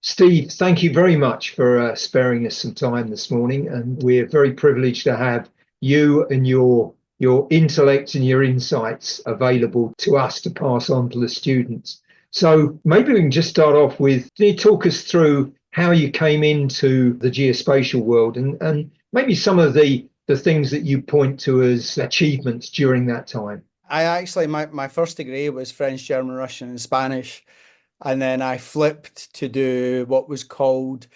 Steve, thank you very much for sparing us some time this morning, and we're very privileged to have you and your intellect and your insights available to us to pass on to the students. So maybe we can just start off with, can you talk us through how you came into the geospatial world and maybe some of the things that you point to as achievements during that time? I actually, my first degree was French, German, Russian, and Spanish. And then I flipped to do what was called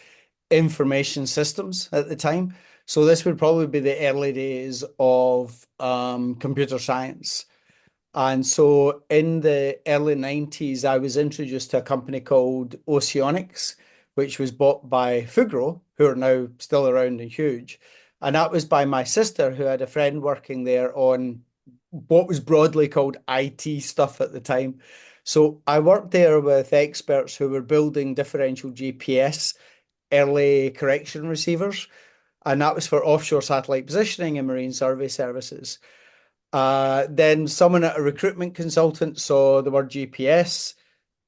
information systems at the time. So this would probably be the early days of computer science. And so in the early 90s, I was introduced to a company called Oceanics, which was bought by Fugro, who are now still around and huge. And that was by my sister, who had a friend working there on what was broadly called IT stuff at the time. So I worked there with experts who were building differential GPS early correction receivers, and that was for offshore satellite positioning and marine survey services. Then someone at a recruitment consultant saw the word GPS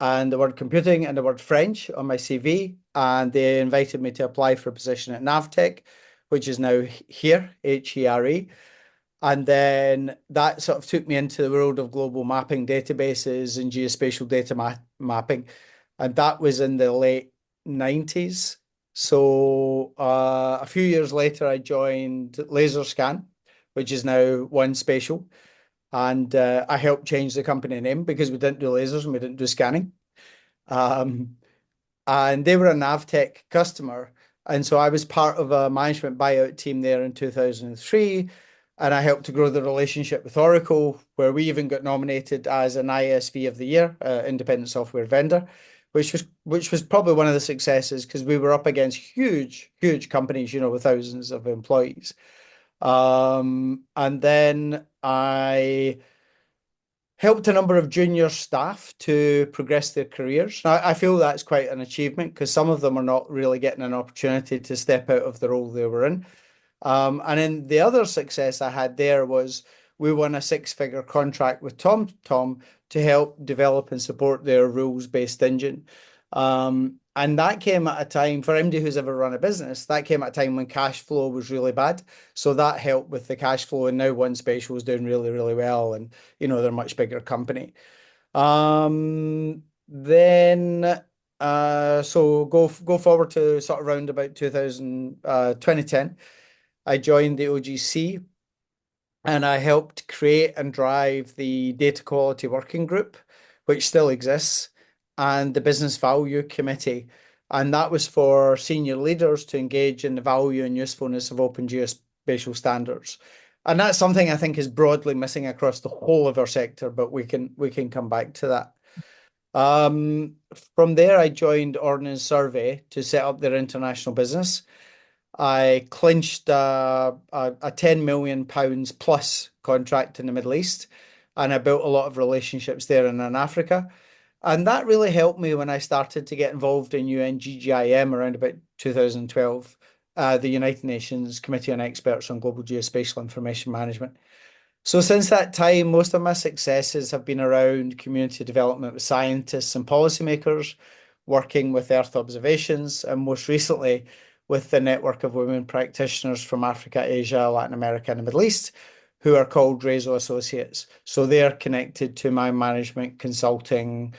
and the word computing and the word French on my CV, and they invited me to apply for a position at Navtech, which is now here, HERE. And then that sort of took me into the world of global mapping databases and geospatial data mapping. And that was in the late 90s. So a few years later, I joined Laser Scan, which is now One Spatial. And I helped change the company name because we didn't do lasers and we didn't do scanning. Um, and they were a Navtech customer. And so I was part of a management buyout team there in 2003. And I helped to grow the relationship with Oracle, where we even got nominated as an ISV of the Year, independent software vendor, which was probably one of the successes because we were up against huge companies, with thousands of employees. And then I helped a number of junior staff to progress their careers. Now, I feel that's quite an achievement because some of them are not really getting an opportunity to step out of the role they were in. And then the other success I had there was we won a six-figure contract with TomTom to help develop and support their rules-based engine. And that came at a time, for anybody who's ever run a business, that came at a time when cash flow was really bad. So that helped with the cash flow. And now One Spatial is doing really, really well. And, they're a much bigger company. So go forward to sort of around about 2010. I joined the OGC and I helped create and drive the data quality working group, which still exists, and the business value committee. And that was for senior leaders to engage in the value and usefulness of open geospatial standards. And that's something I think is broadly missing across the whole of our sector, but we can come back to that. From there, I joined Ordnance Survey to set up their international business. I clinched a £10 million plus contract in the Middle East, and I built a lot of relationships there and in Africa. And that really helped me when I started to get involved in UNGGIM around about 2012, the United Nations Committee on Experts on Global Geospatial Information Management. So since that time, most of my successes have been around community development with scientists and policymakers, working with Earth Observations, and most recently with the network of women practitioners from Africa, Asia, Latin America, and the Middle East, who are called Reseau Associates. So they're connected to my management consulting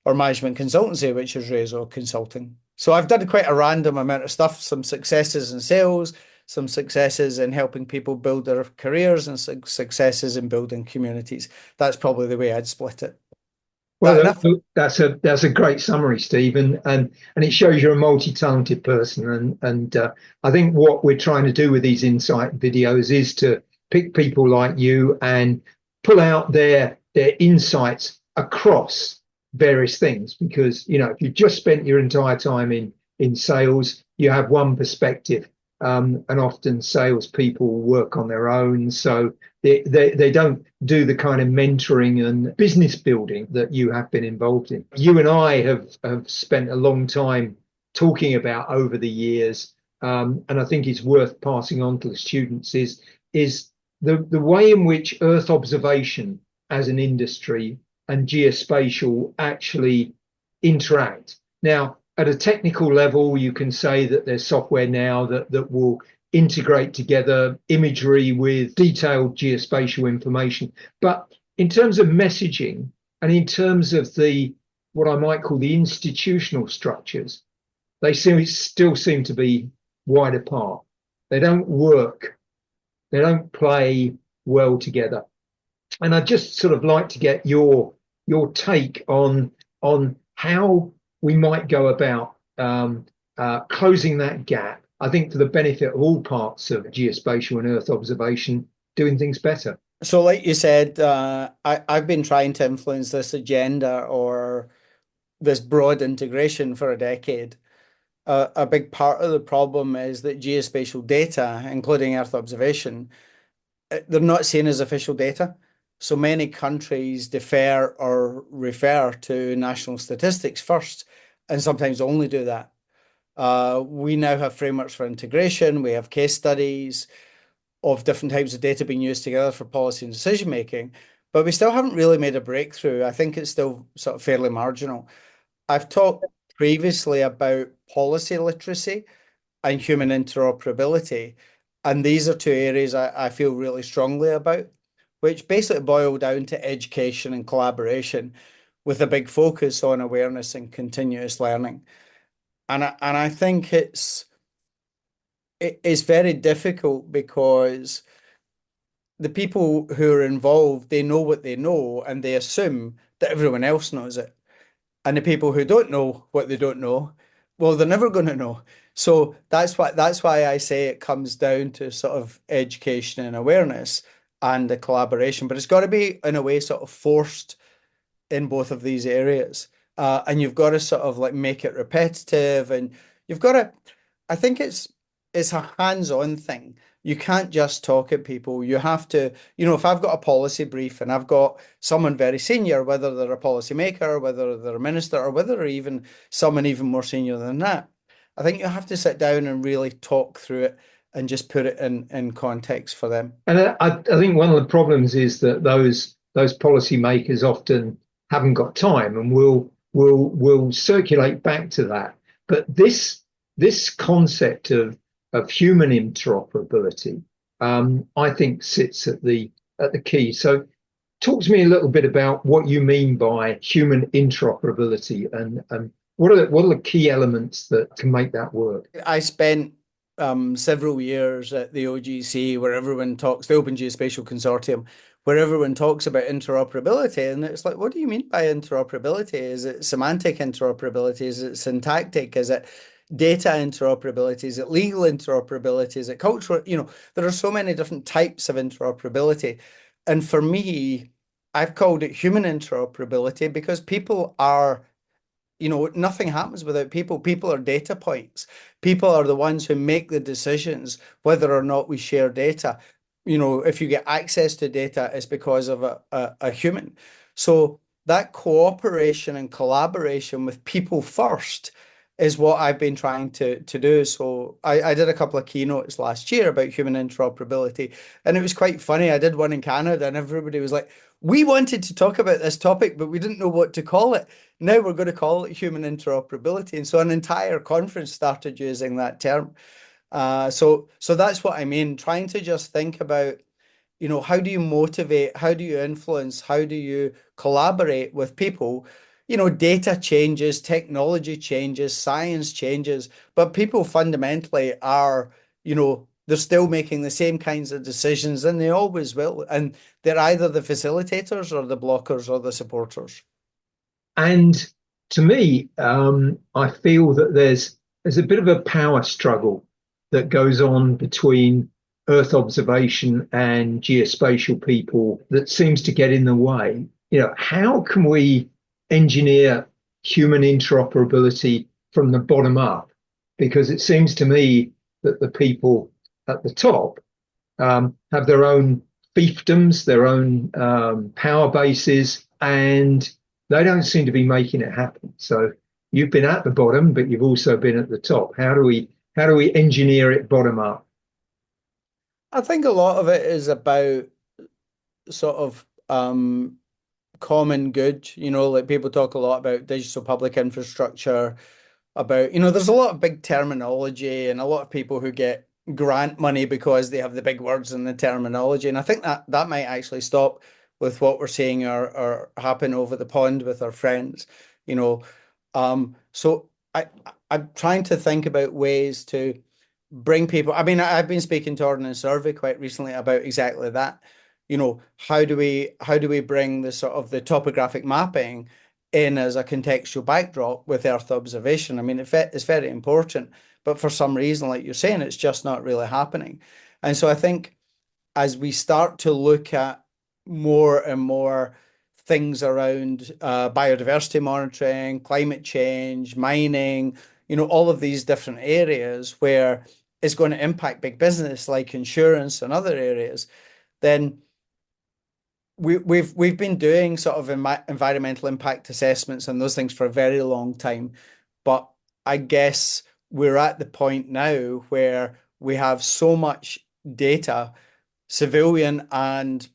or management consultancy, which is Reseau Consulting. So I've done quite a random amount of stuff, some successes in sales, some successes in helping people build their careers, and successes in building communities. That's probably the way I'd split it. Well, that's a great summary, Steve, and it shows you're a multi-talented person. And I think what we're trying to do with these insight videos is to pick people like you and pull out their insights across various things. Because if you just spent your entire time in sales, you have one perspective. And often salespeople work on their own, so they don't do the kind of mentoring and business building that you have been involved in. You and I have spent a long time talking about over the years, and I think it's worth passing on to the students is the way in which Earth observation as an industry and geospatial actually interact. Now, at a technical level, you can say that there's software now that will integrate together imagery with detailed geospatial information. But in terms of messaging and in terms of the what I might call the institutional structures, they still seem to be wide apart. They don't work. They don't play well together. And I'd just sort of like to get your take on how we might go about closing that gap. I think for the benefit of all parts of geospatial and Earth observation, doing things better. So, like you said, I've been trying to influence this agenda or this broad integration for a decade. A big part of the problem is that geospatial data, including Earth observation, they're not seen as official data. So many countries defer or refer to national statistics first, and sometimes only do that. We now have frameworks for integration. We have case studies of different types of data being used together for policy and decision making, but we still haven't really made a breakthrough. I think it's still sort of fairly marginal. I've talked previously about policy literacy and human interoperability, and these are two areas I feel really strongly about, which basically boil down to education and collaboration with a big focus on awareness and continuous learning. And I think it's very difficult because the people who are involved, they know what they know and they assume that everyone else knows it. And the people who don't know what they don't know, well, they're never going to know. So that's why I say it comes down to sort of education and awareness and the collaboration. But it's got to be in a way sort of forced in both of these areas. And you've got to sort of like make it repetitive, and you've got to, I think it's a hands-on thing. You can't just talk at people. You have to, if I've got a policy brief and I've got someone very senior, whether they're a policymaker, whether they're a minister, or whether they're even someone even more senior than that, I think you have to sit down and really talk through it and just put it in context for them. And I think one of the problems is that those policymakers often haven't got time and will circulate back to that. But this concept of human interoperability, I think sits at the key. So talk to me a little bit about what you mean by human interoperability and what are the key elements that can make that work? I spent several years at the OGC where everyone talks, the Open Geospatial Consortium, where everyone talks about interoperability. And it's like, what do you mean by interoperability? Is it semantic interoperability? Is it syntactic? Is it data interoperability? Is it legal interoperability? Is it cultural? There are so many different types of interoperability. And for me, I've called it human interoperability because people are, nothing happens without people. People are data points. People are the ones who make the decisions whether or not we share data. If you get access to data, it's because of a human. So that cooperation and collaboration with people first is what I've been trying to do. So I did a couple of keynotes last year about human interoperability, and it was quite funny. I did one in Canada, and everybody was like, we wanted to talk about this topic, but we didn't know what to call it. Now we're going to call it human interoperability. And so an entire conference started using that term. So that's what I mean, trying to just think about, how do you motivate, how do you influence, how do you collaborate with people? Data changes, technology changes, science changes, but people fundamentally are, they're still making the same kinds of decisions and they always will. And they're either the facilitators or the blockers or the supporters. And to me, I feel that there's a bit of a power struggle that goes on between Earth observation and geospatial people that seems to get in the way. How can we engineer human interoperability from the bottom up? Because it seems to me that the people at the top have their own fiefdoms, their own power bases, and they don't seem to be making it happen. So you've been at the bottom, but you've also been at the top. How do we engineer it bottom up? I think a lot of it is about sort of common good. Like people talk a lot about digital public infrastructure, about, there's a lot of big terminology and a lot of people who get grant money because they have the big words in the terminology. And I think that that might actually stop with what we're seeing or happen over the pond with our friends, you know. So I'm trying to think about ways to bring people. I mean, I've been speaking to Ordnance Survey quite recently about exactly that. How do we bring the sort of the topographic mapping in as a contextual backdrop with Earth observation? I mean, it's very important, but for some reason, like you're saying, it's just not really happening. And so I think as we start to look at more and more things around biodiversity monitoring, climate change, mining, all of these different areas where it's going to impact big business like insurance and other areas, then we've been doing sort of environmental impact assessments and those things for a very long time. But I guess we're at the point now where we have so much data, civilian and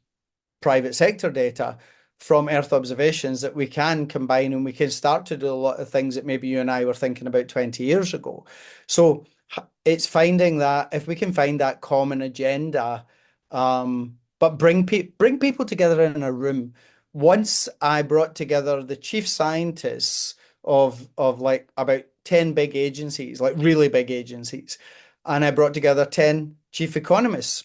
private sector data from Earth observations that we can combine and we can start to do a lot of things that maybe you and I were thinking about 20 years ago. So it's finding that if we can find that common agenda, but bring people together in a room. Once I brought together the chief scientists of like about 10 big agencies, like really big agencies, and I brought together 10 chief economists,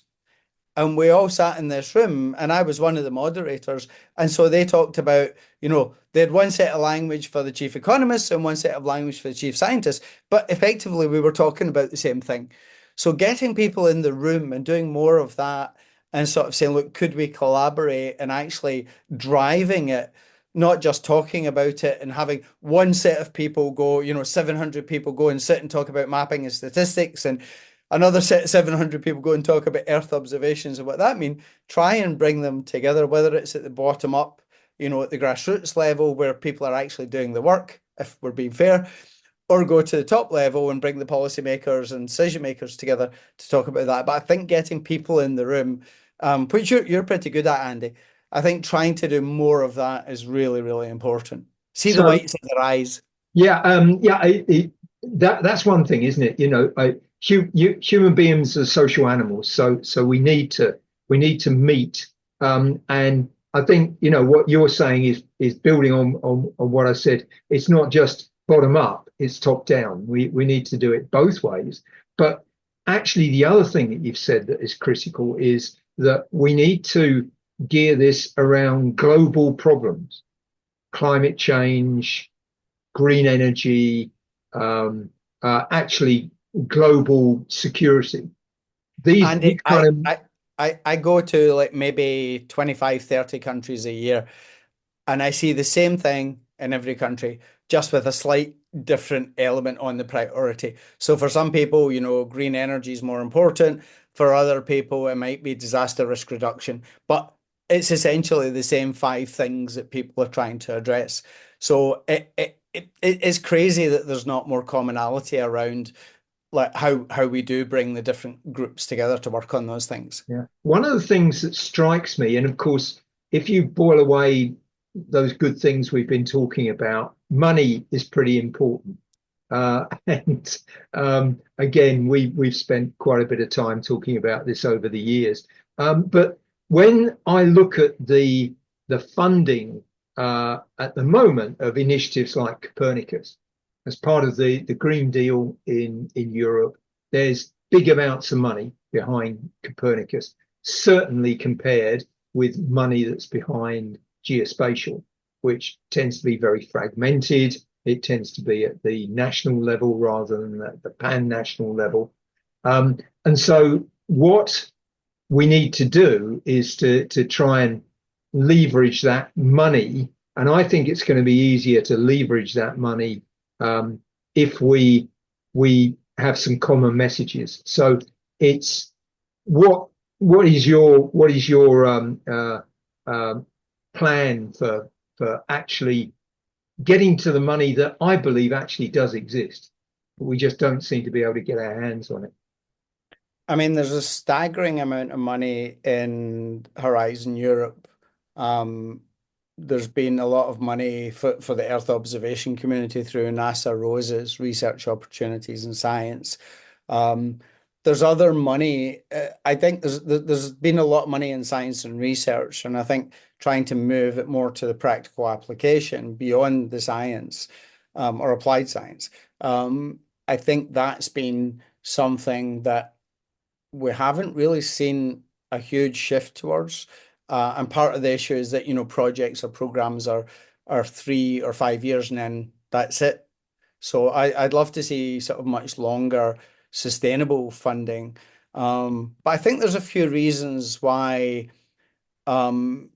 and we all sat in this room, and I was one of the moderators. And so they talked about, they had one set of language for the chief economists and one set of language for the chief scientists, but effectively we were talking about the same thing. So getting people in the room and doing more of that and sort of saying, look, could we collaborate and actually driving it, not just talking about it and having one set of people go, 700 people go and sit and talk about mapping and statistics, and another set of 700 people go and talk about Earth observations and what that means. Try and bring them together, whether it's at the bottom up, at the grassroots level where people are actually doing the work, if we're being fair, or go to the top level and bring the policymakers and decision makers together to talk about that. But I think getting people in the room, which you're pretty good at, Andy, I think trying to do more of that is really, really important. See the So whites of their eyes. yeah, that's one thing, isn't it? Human beings are social animals, so we need to meet. And I think what you're saying is building on what I said. It's not just bottom up; it's top down. We need to do it both ways. But actually, the other thing that you've said that is critical is that we need to gear this around global problems, climate change, green energy, actually global security. These Andy, kind I, of I, I go to like maybe 25, 30 countries a year, and I see the same thing in every country, just with a slight different element on the priority. So for some people, green energy is more important. For other people, it might be disaster risk reduction, but it's essentially the same five things that people are trying to address. So it's crazy that there's not more commonality around like how we do bring the different groups together to work on those things. Yeah. One of the things that strikes me, and of course, if you boil away those good things we've been talking about, money is pretty important. And again, we've spent quite a bit of time talking about this over the years. But when I look at the funding at the moment of initiatives like Copernicus, as part of the Green Deal in Europe, there's big amounts of money behind Copernicus, certainly compared with money that's behind geospatial, which tends to be very fragmented. It tends to be at the national level rather than at the pan-national level. And so what we need to do is to try and leverage that money. And I think it's going to be easier to leverage that money if we have some common messages. So it's what is your plan for actually getting to the money that I believe actually does exist, but we just don't seem to be able to get our hands on it. I mean, there's a staggering amount of money in Horizon Europe. Um, there's been a lot of money for the Earth observation community through NASA ROSES, research opportunities in science. Um, there's other money. I think there's been a lot of money in science and research, and I think trying to move it more to the practical application beyond the science, or applied science. I think that's been something that we haven't really seen a huge shift towards. And part of the issue is that, projects or programs are 3 or 5 years and then that's it. So I'd love to see sort of much longer sustainable funding. But I think there's a few reasons why Earth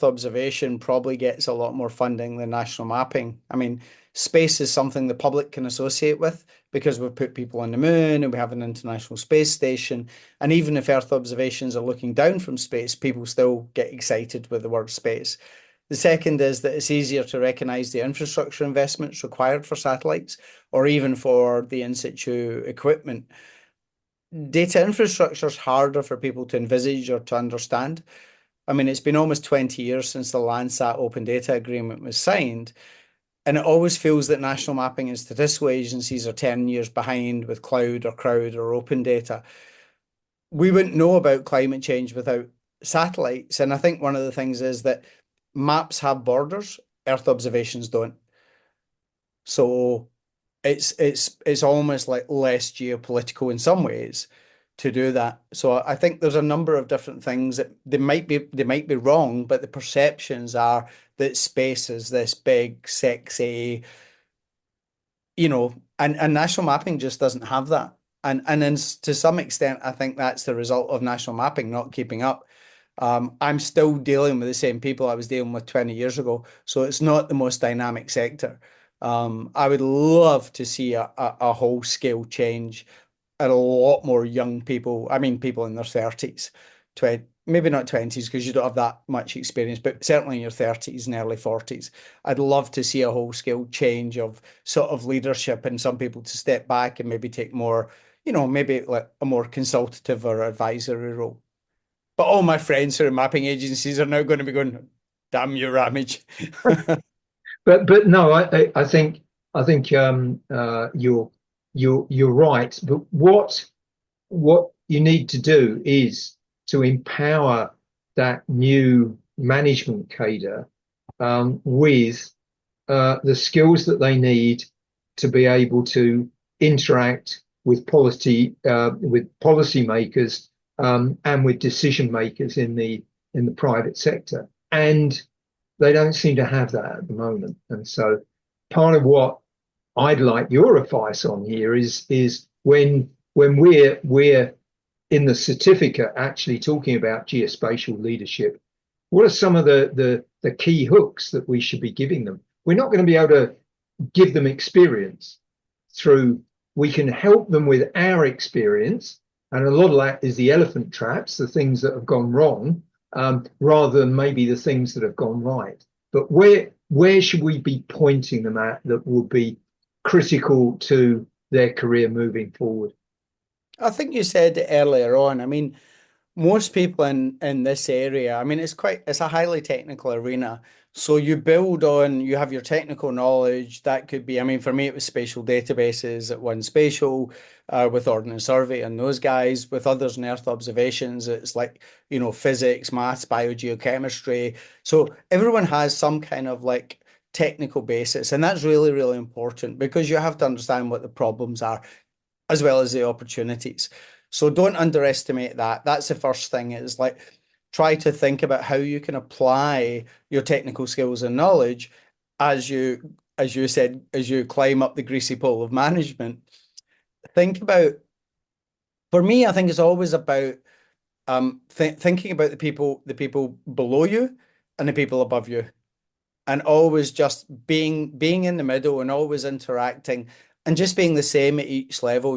observation probably gets a lot more funding than national mapping. I mean, space is something the public can associate with because we've put people on the moon and we have an international space station. And even if Earth observations are looking down from space, people still get excited with the word space. The second is that it's easier to recognize the infrastructure investments required for satellites or even for the in situ equipment. Data infrastructure is harder for people to envisage or to understand. I mean, it's been almost 20 years since the Landsat Open Data Agreement was signed, and it always feels that national mapping and statistical agencies are 10 years behind with cloud or crowd or open data. We wouldn't know about climate change without satellites. And I think one of the things is that maps have borders, Earth observations don't. So it's almost like less geopolitical in some ways to do that. So I think there's a number of different things that they might be wrong, but the perceptions are that space is this big, sexy, and national mapping just doesn't have that. And then to some extent, I think that's the result of national mapping not keeping up. I'm still dealing with the same people I was dealing with 20 years ago, so it's not the most dynamic sector. I would love to see a whole scale change and a lot more young people. I mean, people in their 30s, 20, maybe not 20s because you don't have that much experience, but certainly in your 30s and early 40s. I'd love to see a whole scale change of sort of leadership and some people to step back and maybe take more, maybe like a more consultative or advisory role. But all my friends who are mapping agencies are now going to be going, damn you, Ramage. But no, I think you're right. But what you need to do is to empower that new management cadre with the skills that they need to be able to interact with policymakers and with decision makers in the private sector. And they don't seem to have that at the moment. And so part of what I'd like your advice on here is when we're in the certificate actually talking about geospatial leadership, what are some of the key hooks that we should be giving them? We're not going to be able to give them experience through, we can help them with our experience. And a lot of that is the elephant traps, the things that have gone wrong, rather than maybe the things that have gone right. But where should we be pointing them at that would be critical to their career moving forward? I think you said it earlier on. I mean, most people in this area, I mean, it's a highly technical arena. So you have your technical knowledge. That could be, I mean, for me, it was spatial databases at One Spatial, with Ordnance Survey and those guys. With others in Earth observations, it's like, physics, maths, biogeochemistry. So everyone has some kind of like technical basis. And that's really, really important because you have to understand what the problems are as well as the opportunities. So don't underestimate that. That's the first thing is like try to think about how you can apply your technical skills and knowledge as you said, as you climb up the greasy pole of management. Think about, for me, I think it's always about thinking about the people below you and the people above you, and always just being in the middle and always interacting and just being the same at each level.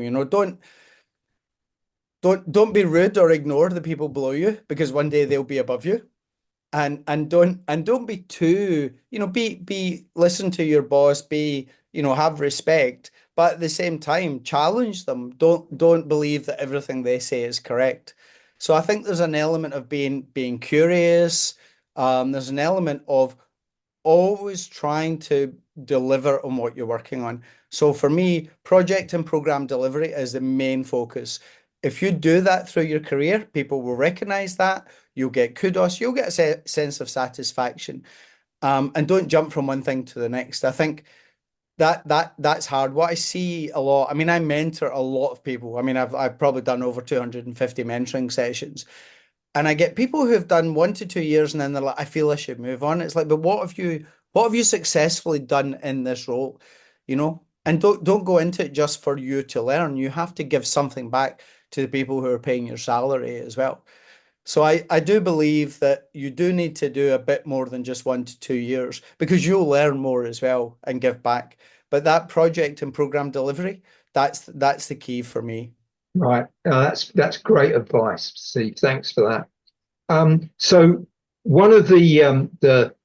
Don't be rude or ignore the people below you because one day they'll be above you. And don't be too, be listen to your boss, have respect, but at the same time challenge them. Don't believe that everything they say is correct. So I think there's an element of being curious, There's an element of always trying to deliver on what you're working on. So for me, project and program delivery is the main focus. If you do that through your career, people will recognize that. You'll get kudos. You'll get a sense of satisfaction. And don't jump from one thing to the next. I think that's hard. What I see a lot, I mean, I mentor a lot of people. I mean, I've probably done over 250 mentoring sessions. And I get people who have done 1 to 2 years and then they're like, I feel I should move on. It's like, but what have you successfully done in this role? You know? And don't go into it just for you to learn. You have to give something back to the people who are paying your salary as well. So I do believe that you do need to do a bit more than just 1 to 2 years because you'll learn more as well and give back. But that project and program delivery, that's the key for me. Right. That's great advice, Steve. Thanks for that. So one of the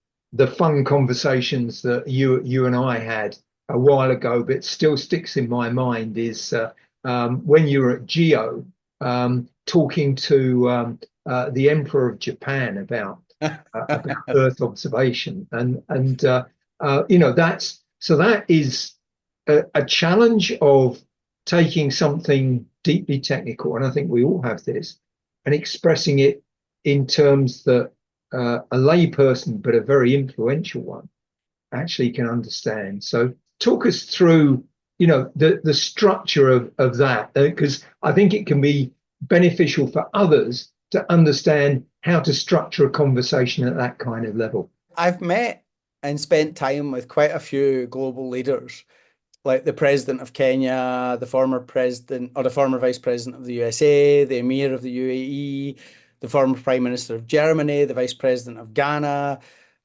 fun conversations that you and I had a while ago, but still sticks in my mind, is when you were at Geo, talking to the Emperor of Japan about Earth observation, and that is a challenge of taking something deeply technical, and I think we all have this, and expressing it in terms that a layperson, but a very influential one, actually can understand. So talk us through, the structure of that, because I think it can be beneficial for others to understand how to structure a conversation at that kind of level. I've met and spent time with quite a few global leaders, like the president of Kenya, the former president or the former vice president of the USA, the emir of the UAE, the former prime minister of Germany, the vice president of Ghana,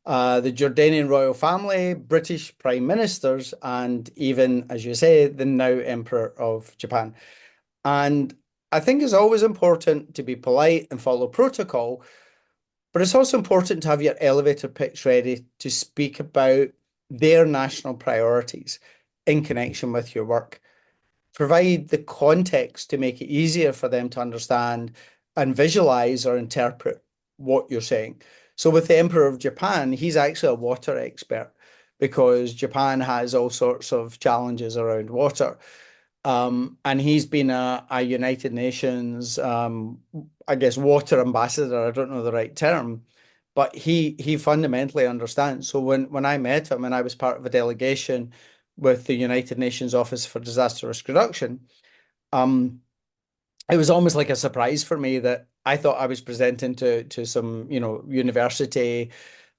the Jordanian royal family, British prime ministers, and even, as you say, the now emperor of Japan. And I think it's always important to be polite and follow protocol, but it's also important to have your elevator pitch ready to speak about their national priorities in connection with your work. Provide the context to make it easier for them to understand and visualize or interpret what you're saying. So, with the Emperor of Japan, he's actually a water expert because Japan has all sorts of challenges around water. And he's been a United Nations, I guess, water ambassador. I don't know the right term, but he fundamentally understands. So when I met him and I was part of a delegation with the United Nations Office for Disaster Risk Reduction, um, it was almost like a surprise for me that I thought I was presenting to some, university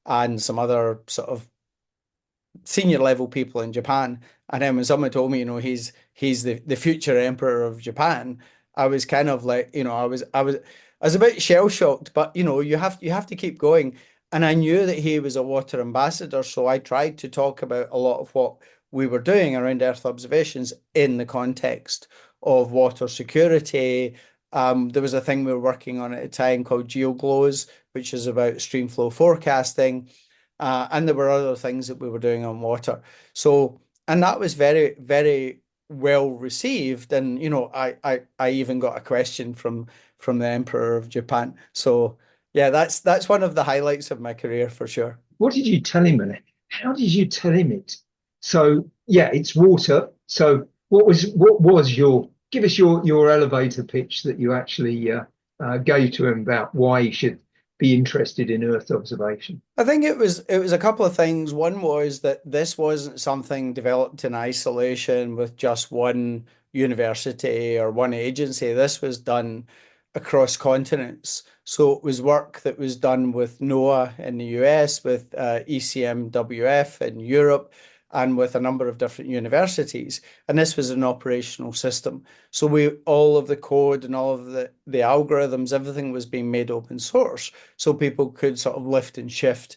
and some other sort of senior level people in Japan. And then when someone told me, he's the future emperor of Japan, I was kind of like, I was a bit shell shocked, but you have to keep going. And I knew that he was a water ambassador, so I tried to talk about a lot of what we were doing around Earth observations in the context of water security. There was a thing we were working on at the time called GeoGlows, which is about stream flow forecasting. And there were other things that we were doing on water. So, and that was very, very well received. And, I even got a question from the Emperor of Japan. So yeah, that's one of the highlights of my career for sure. What did you tell him, and how did you tell him it? So yeah, it's water. So what was your give us your elevator pitch that you actually gave to him about why he should be interested in Earth observation? I think it was a couple of things. One was that this wasn't something developed in isolation with just one university or one agency. This was done across continents. So it was work that was done with NOAA in the US, with ECMWF in Europe, and with a number of different universities. And this was an operational system. So all of the code and all of the algorithms, everything was being made open source so people could sort of lift and shift.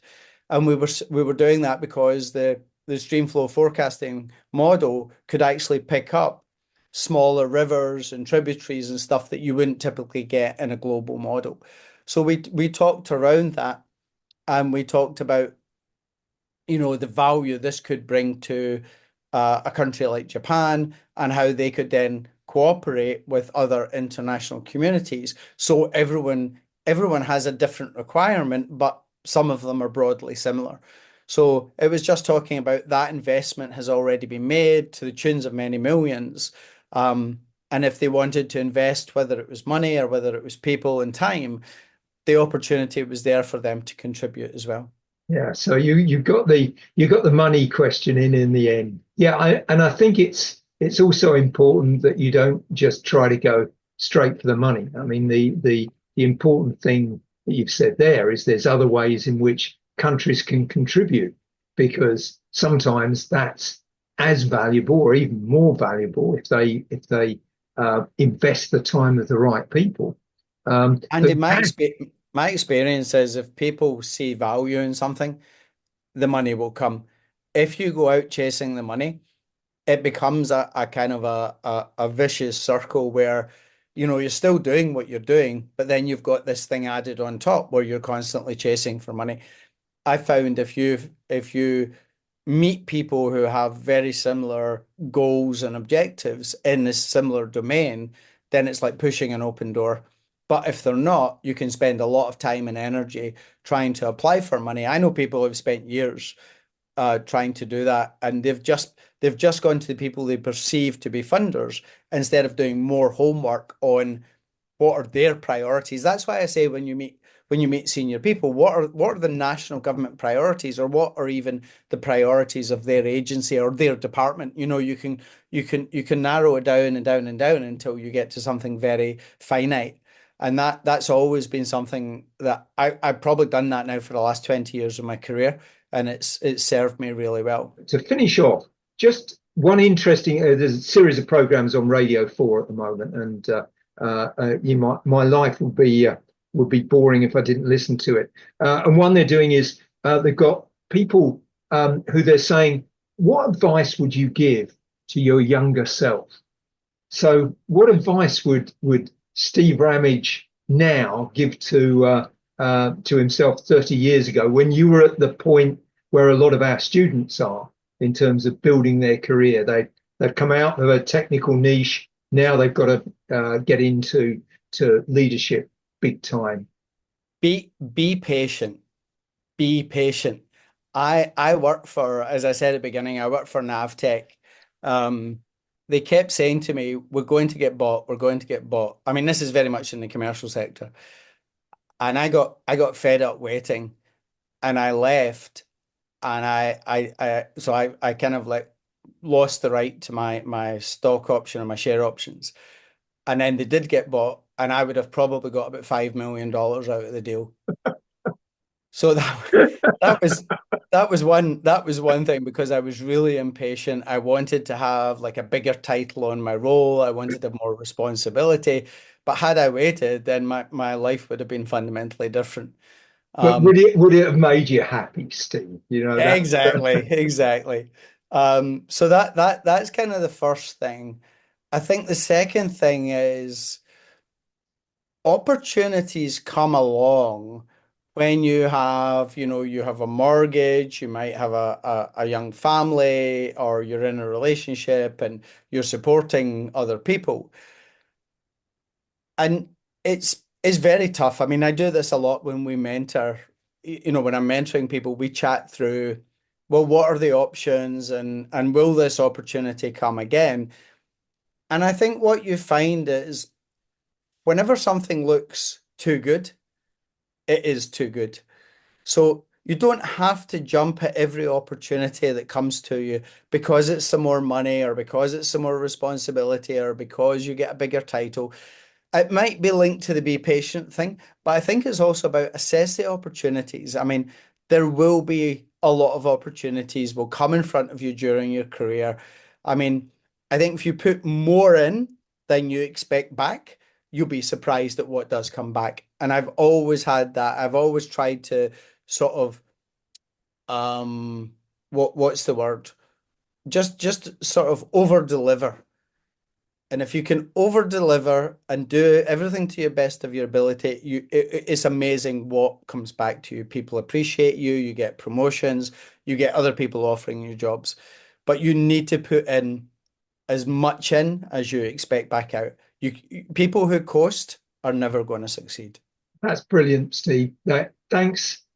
And we were doing that because the streamflow forecasting model could actually pick up smaller rivers and tributaries and stuff that you wouldn't typically get in a global model. So we talked around that, and we talked about the value this could bring to a country like Japan and how they could then cooperate with other international communities. So everyone has a different requirement, but some of them are broadly similar. So it was just talking about that investment has already been made to the tunes of many millions. And if they wanted to invest, whether it was money or whether it was people and time, the opportunity was there for them to contribute as well. Yeah, so you got the money question in the end. Yeah, and I think it's also important that you don't just try to go straight for the money. I mean, the important thing that you've said there is there's other ways in which countries can contribute, because sometimes that's as valuable or even more valuable if they invest the time of the right people. And But in my experience is if people see value in something, the money will come. If you go out chasing the money, it becomes a kind of a vicious circle where, you're still doing what you're doing, but then you've got this thing added on top where you're constantly chasing for money. I found if you meet people who have very similar goals and objectives in this similar domain, then it's like pushing an open door. But if they're not, you can spend a lot of time and energy trying to apply for money. I know people who've spent years trying to do that, and they've just gone to the people they perceive to be funders instead of doing more homework on what are their priorities. That's why I say when you meet senior people, what are the national government priorities, or what are even the priorities of their agency or their department? You can narrow it down and down and down until you get to something very finite. And that's always been something that I've probably done that now for the last 20 years of my career, and it's served me really well. to finish off, just one interesting. There's a series of programs on Radio 4 at the moment, and my life would be boring if I didn't listen to it. And one they're doing is they've got people who they're saying, "What advice would you give to your younger self?" So, what advice would Steve Ramage now give to himself 30 years ago, when you were at the point where a lot of our students are in terms of building their career? They've come out of a technical niche. Now they've got to get into leadership big time. Be patient. Be patient. I work for, as I said at the beginning, I work for Navtech. Um, they kept saying to me, "We're going to get bought. We're going to get bought." I mean, this is very much in the commercial sector, and I got fed up waiting, and I left, and I kind of like lost the right to my stock option or my share options, and then they did get bought, and I would have probably got about $5 million out of the deal. So that was that was one thing, because I was really impatient. I wanted to have like a bigger title on my role. I wanted to have more responsibility. But had I waited, then my life would have been fundamentally different. But Um, would it have made you happy, Steve? You know that. exactly, exactly. So that's kind of the first thing. I think the second thing is opportunities come along when you have a mortgage, you might have a young family, or you're in a relationship and you're supporting other people. And it's very tough. I mean, I do this a lot when we mentor, when I'm mentoring people, we chat through, well, what are the options, and will this opportunity come again? And I think what you find is whenever something looks too good, it is too good. So you don't have to jump at every opportunity that comes to you because it's some more money, or because it's some more responsibility, or because you get a bigger title. It might be linked to the be patient thing, but I think it's also about assess the opportunities. I mean, there will be a lot of opportunities will come in front of you during your career. I mean, I think if you put more in than you expect back, you'll be surprised at what does come back. And I've always had that. I've always tried to sort of what's the word? Just sort of over deliver. And if you can over deliver and do everything to your best of your ability, it's amazing what comes back to you. People appreciate you, you get promotions, you get other people offering you jobs. But you need to put in as much in as you expect back out. People who coast are never going to succeed. That's brilliant, Steve. Thanks